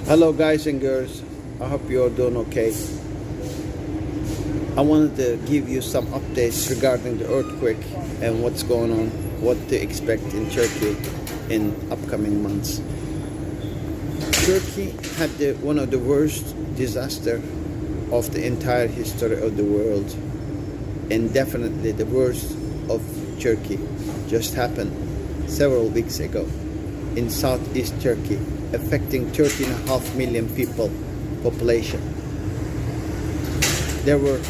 Hello guys and girls, I hope you're doing okay. I wanted to give you some updates regarding the earthquake and what's going on, what to expect in Turkey in upcoming months. Turkey had one of the worst disaster of the entire history of the world, and definitely the worst of Turkey just happened several weeks ago in southeast Turkey, affecting 13.5 million people population. There were